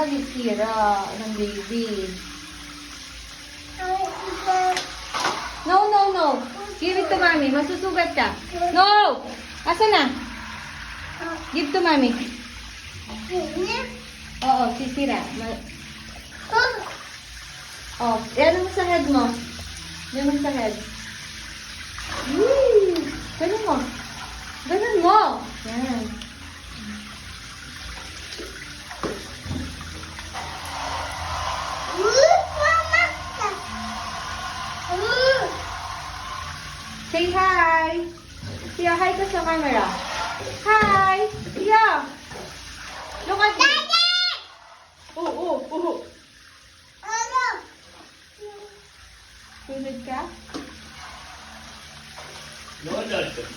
nasira ng baby. No, no, no. Give it to mommy. Masusugat ka. No! Asa na? Give to mommy. Oo, sisira. Oh, yan mo sa head mo. Yan mo sa head. Ganun mo. Ganun mo. Yan. Say hi. Tia, hi ka sa camera. Hi. Tia. Look at me. Oo. Sunod ka? Mama.